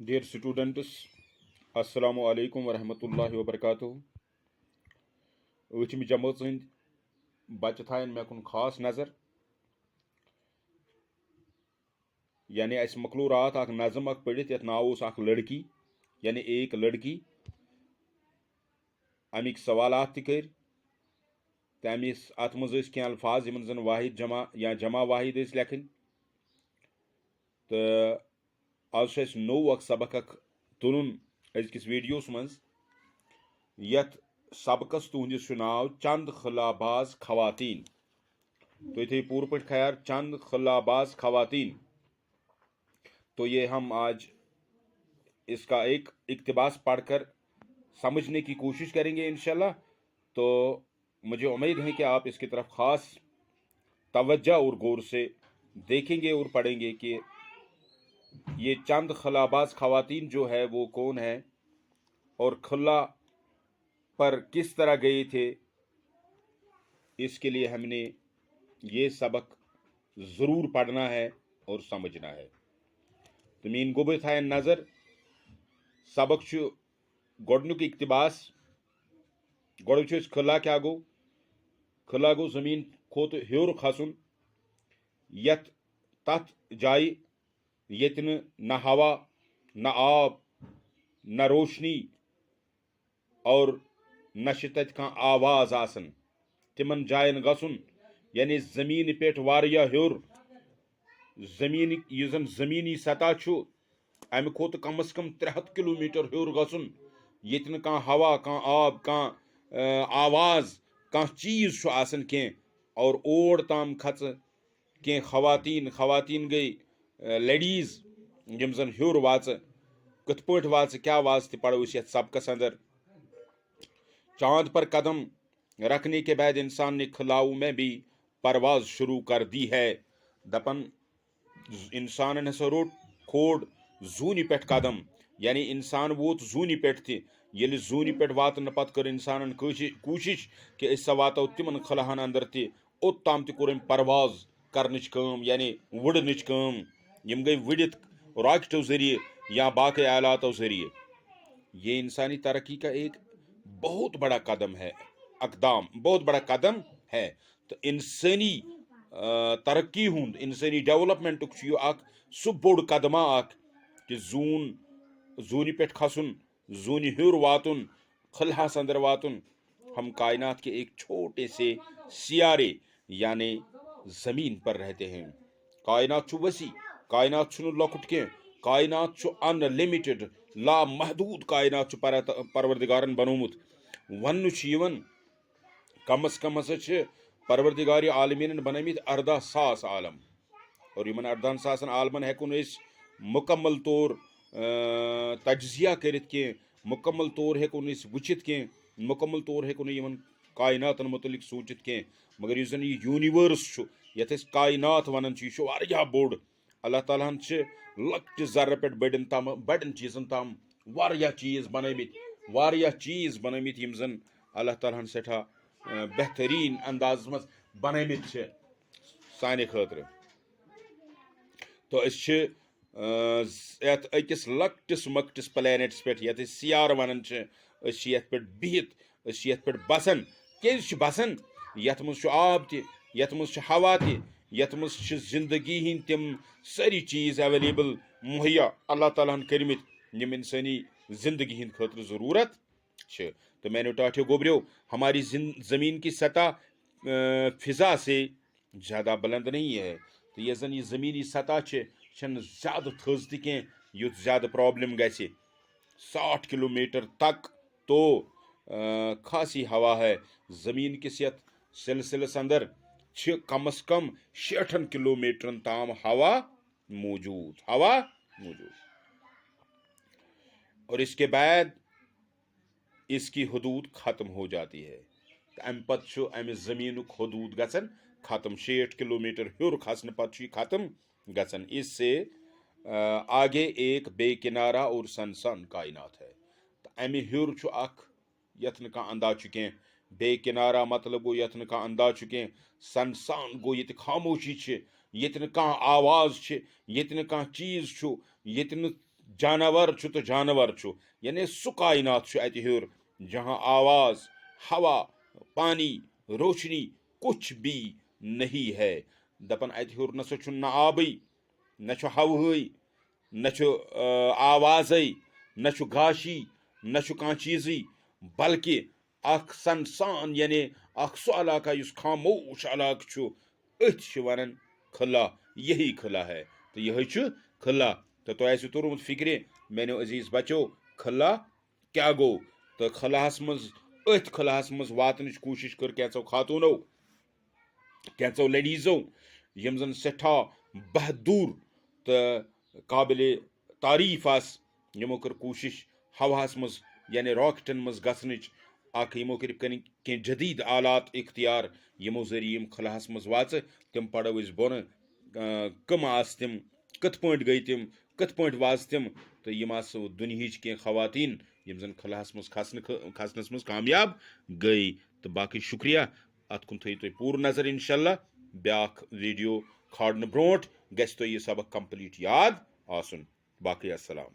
Dear students, Assalamu alaikum wa rahmatullahi wa barakatuh. ٲٹھمہِ جمٲژ ہٕنٛدۍ بچہٕ تھاین مےٚ کُن خاص نظر. یعنی اَسہِ مۄکلو راتھ اکھ نظم اکھ پٔرِتھ یتھ ناو اوس اکھ لڑکی یعنی ایک لڑکی. اَمِکۍ سوالات تہِ کٔرۍ تہٕ اتھ منٛز ٲسۍ کینٛہہ الفاظ یِمن زن واحد جمع یا جمع واحد ٲسۍ لیکھٕنۍ. تہٕ آز چھُ اَسہِ نوٚو اکھ سبق اکھ تُلُن أزکِس ویڈیوس منٛز یتھ سبقس تُہنٛدِس چھُ ناو چند خلاباز خواتین. تُہۍ تھٲیِو پوٗرٕ پٲٹھۍ خیال چند خلاباز خواتین. تو یہ ہم آج اس کا ایک اقتباس پڑھ کر سمجھنے کی کوشش کریں گے انشاءاللہ. تو مجھے امید ہے کہ آپ اس کی طرف خاص توجہ اور غور سے دیکھیں گے اور پڑھیں گے کہ یہ چند خلاباز خواتین جو ہے وہ کون ہے اور خلا پر کس طرح گئے تھے. اس کے لیے ہم نے یہ سبق ضرور پڑھنا ہے اور سمجھنا ہے. تو مین گوبر تھاین نظر سبق چھُ گۄڈنیُک اقتباس. گۄڈٕ وٕچھو أسۍ خلا کیٛاہ گوٚو. خلا گوٚو زٔمیٖن کھوت ہیوٚر کھسُن یتھ تتھ جایہِ ییٚتہِ نہ ہوا نہ آب نہ روشنی اور نہ چھِ تتہِ کانٛہہ آواز آسان. تِمن جاین گژھُن یعنی زٔمیٖنہِ پٮ۪ٹھ واریاہ ہیوٚر. زٔمیٖنٕکۍ یُس زن زٔمیٖنی سطح چھُ امہِ کھۄتہٕ کم از کم 300 کلوٗمیٹر ہیوٚر گژھُن ییٚتہِ نہٕ کانٛہہ ہوا کانٛہہ آب کانٛہہ آواز کانٛہہ چیٖز چھُ آسان کینٛہہ. اور اور تام کھژٕ کینٛہہ خواتین گٔے لیڈیٖز یِم زن ہیوٚر واژٕ. کِتھ پٲٹھۍ واژٕ کیٛاہ واژٕ تہِ پرو أسۍ یتھ سبقس اندر. چاند پر قدم رکھنے کے بعد انسان نے خلاؤں میں بھی پرواز شروع کر دی ہے. دپن انسانن ہسا روٚٹ کھوڑ زوٗنہِ پٮ۪ٹھ قدم یعنی انسان ووت زوٗنہِ پٮ۪ٹھ تہِ. ییٚلہِ زوٗنہِ پٮ۪ٹھ واتنہٕ پتہٕ کٔر انسانن کوٗشش کہِ أسۍ سا واتو تِمن خلاہن اندر تہِ. اوٚتام تہِ کوٚر أمۍ پرواز کرنٕچ کٲم یعنی وُڑنٕچ کٲم. یِم گٔے وُڑِتھ راکٹو ذریعے یا باقی آلاتو ذریعے. یہ انسانی ترقی کا ایک بہت بڑا قدم ہے. اقدام بہت بڑا قدم ہے. تو انسانی ترقی ہُنٛد انسانی ڈیولپمنٹُک چھُ یہِ اکھ سُہ بوٚڑ قدمہ اکھ کہ زوٗنہِ پٮ۪ٹھ کھسُن زوٗنہِ ہیوٚر واتُن خلاہس اندر واتُن. ہم کائنات کے ایک چھوٹے سے سیارے یعنی زمین پر رہتے ہیں. کائنات چھُ وسیع. کائنات چھُنہٕ لۄکُٹ کینٛہہ. کائنات چھُ ان لِمِٹڈ لامحدوٗد کائنات چھُ پروردگارن بنومُت. وننہٕ چھُ یِوان کم از کم ہسا چھِ پروردگار عالمیٖنن بنٲمٕتۍ 14,000 عالم. اور یِمن 14,000 عالمن ہٮ۪کو نہٕ أسۍ مکمل طور تجزیہ کٔرِتھ کینٛہہ. مکمل طور ہٮ۪کو نہٕ أسۍ وٕچھِتھ کینٛہہ. مکمل طور ہٮ۪کو نہٕ یِمن کائناتن متعلق سوٗنچِتھ کینٛہہ. مگر یُس زن یہِ یوٗنیورس چھُ یتھ أسۍ کائنات ونان چھِ یہِ چھُ واریاہ بوٚڑ. اللہ تعالیٰ ہن چھِ لۄکٹہِ ذرٕ پٮ۪ٹھ بڑٮ۪ن چیٖزن تام واریاہ چیٖز بنٲمٕتۍ یِم زن اللہ تعالیٰ ہن سٮ۪ٹھاہ بہتریٖن اندازس منٛز بنٲمٕتۍ چھِ سانہِ خٲطرٕ. تو أسۍ چھِ یتھ أکِس لۄکٹِس مۄکٹِس پلینٹس پٮ۪ٹھ یتھ أسۍ سیارٕ ونان چھِ. أسۍ چھِ یتھ پٮ۪ٹھ بِہِتھ أسۍ چھِ یتھ پٮ۪ٹھ بسان. کیٛازِ چھِ بسان؟ یتھ منٛز چھُ آب تہِ یتھ منٛز چھُ ہوا تہِ یتھ منٛز چھِ زندگی ہٕنٛدۍ تِم سٲری چیٖز ایویلیبل مہیا اللہ تعالیٰ ہن کٔرمٕتۍ یِم انسٲنی زندگی ہٕنٛدۍ خٲطرٕ ضروٗرت چھِ. تو میں نے ٹاٹھیو گوبریو ہماری زمین کی سطح فضا سے زیادہ بلند نہیں ہے. تو یۄس زن یہِ زمینی سطح چھنہٕ زیادٕ تھٔز تہِ کینٛہہ یُتھ زیادٕ پرابلم گژھِ. 60 کلوٗمیٹر تک تو خاصی ہوا ہے. زمین کِس یتھ سلسلس اندر چھِ کم از کم 60 کلوٗمیٹرن تام ہوا موجود. اور اس کے بعد اس کی حدود ختم ہو جاتی ہے. امہِ پتہٕ چھُ امہِ زمیٖنُک حدوٗد گژھان ختم. 60 کلوٗمیٹر ہیوٚر کھسنہٕ پتہٕ چھُ یہِ ختم گژھان. اس سے آگے ایک بے کنارہ اور سنسان کائنات ہے. تہٕ امہِ ہیوٚر چھُ اکھ یتھ نہٕ کانٛہہ انداز چھُ کینٛہہ. بے کنارہ مطلب گوٚو یتھ نہٕ کانٛہہ انداز چھُ کینٛہہ. سنسان گوٚو ییٚتہِ خاموشی چھِ ییٚتہِ نہٕ کانٛہہ آواز چھِ ییٚتہِ نہٕ کانٛہہ چیٖز چھُ ییٚتہِ نہٕ جانور چھُ تو جانور چھُ یعنی سُہ کائنات چھُ اتہِ ہیوٚر جہاں آواز ہوا پانی روشنی کچھ بھی نہیں ہے دپان اتہِ ہیوٚر نسا چھُ نہ آبٕے نہ چھُ ہوہٕے نہ چھُ آوازے نہ چھُ گاشی نہ چھُ کانٛہہ چیٖزٕے بلکہ اکھ سنسان یعنی اکھ سُہ علاقہ یُس خاموش علاقہٕ چھُ أتھۍ چھِ ونان خلا یہی خلا ہے تہٕ یِہے چھُ خلا تہٕ تۄہہِ آسِوٕ توٚرمُت فکرِ میانیو عزیٖز بچو خلا کیاہ گوٚو تہٕ خلاہس منٛز أتھۍ خلاہس منٛز واتنٕچ کوٗشش کٔر کینٛژو خاتوٗنو کینٛژو لیڈیٖزو یِم زن سٮ۪ٹھاہ بہادُر تہٕ قابلِ تعریٖف آسہٕ یِمو کٔر کوٗشش ہواہس منٛز یعنی راکٹن منٛز گژھنٕچ اکھ یِمو کٔرۍ کینٛہہ جدیٖد آلات اختیار یِمو ذٔریعہٕ یِم خلاہس منٛز واژٕ تِم پرو أسۍ بۄنہٕ کٕم آسہٕ تِم کِتھ پٲٹھۍ گٔے تِم کِتھ پٲٹھۍ واژٕ تِم تہٕ یِم آسہٕ دُنہِچ کینٛہہ خواتیٖن یِم زن خلاہس منٛز کھسنس منٛز کامیاب گٔے تہٕ باقٕے شُکریہ اتھ کُن تھٲیِو تُہۍ پوٗرٕ نظر انشاء اللہ بیاکھ ویڈیو کھالنہٕ برونٛٹھ گژھِ تۄہہِ یہِ سبق کمپلیٖٹ یاد آسُن باقٕے السلام